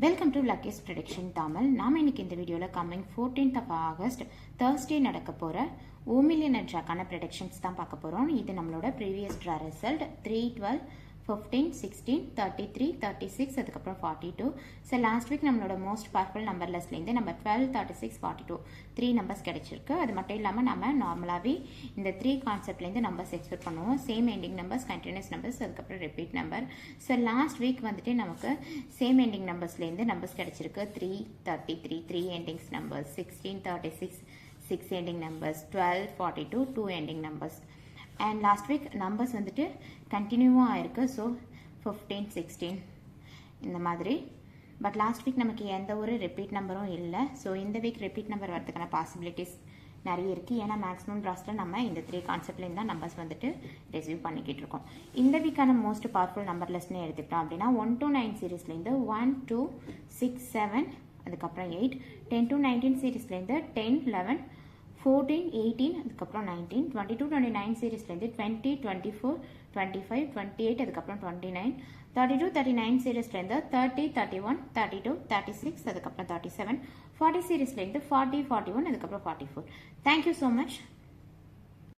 Welcome to Lucky's prediction Tamil. நாம் இன்னைக்கு இந்த வீடியோவில் coming 14th of August Thursday நடக்க போகிற ஓமிலியன் ட்ராக்கான ப்ரெடிக்ஷன்ஸ் தான் பார்க்க போகிறோம். இது நம்மளோட ப்ரீவியஸ் ட்ரா ரிசல்ட் 3, 12, 15, 16, 33, 36, அதுக்கப்புறம் 42. ஸோ லாஸ்ட் வீக் நம்மளோட மோஸ்ட் பவர்ஃபுல் நம்பர் லிஸ்ட்லேருந்து நம்பர் 12, 36, 42 3 நம்பர்ஸ் கிடைச்சிருக்கு. அது மட்டும் இல்லாமல் நம்ம நார்மலாகவே இந்த 3 கான்செப்ட்லேருந்து நம்பர்ஸ் எக்ஸ்பெக்ட் பண்ணுவோம். Same ending numbers, continuous numbers, அதுக்கப்புறம் repeat number. So last week வந்துட்டு நமக்கு சேம் எண்டிங் நம்பர்ஸ்லேருந்து நம்பர்ஸ் கிடைச்சிருக்கு. 3, 33, 3 endings numbers, 16, 36, 6 ending numbers, 12, 42, 2 ending numbers. And last week numbers வந்துட்டு கண்டினியூவாக ஆயிருக்கு. ஸோ 15, 16 இந்த மாதிரி. பட் லாஸ்ட் வீக் நமக்கு எந்த ஒரு ரிப்பீட் நம்பரும் இல்லை. ஸோ இந்த வீக் ரிப்பீட் நம்பர் வரதுக்கான பாசிபிலிட்டிஸ் நிறைய இருக்குது. ஏன்னா மேக்ஸிமம் ட்ராஸில் நம்ம இந்த 3 கான்செப்ட்லேருந்து தான் நம்பர்ஸ் வந்துட்டு ரிசீவ் பண்ணிக்கிட்டு இருக்கோம். இந்த வீக்கான மோஸ்ட் பவர்ஃபுல் நம்பர் லிஸ்ட்னு எடுத்துக்கிட்டோம் அப்படின்னா 1 to 9 சீரீஸ்லேருந்து 1, 2, 6, 7, அதுக்கப்புறம் 8, 10 to 19 சீரீஸ்லேருந்து 10, 11, 14, 18, அதுக்கப்புறம் 19, 22, 29 சீரீஸ்லேருந்து 20, 24, 25, 28, அதுக்கப்புறம் 29, 32, 39 சீரீஸ்லேருந்து 30, 31, 32, 36, அதுக்கப்புறம் 37, 40 சீரீஸ்லேருந்து 40, 41, அதுக்கப்புறம் 44. Thank you so much.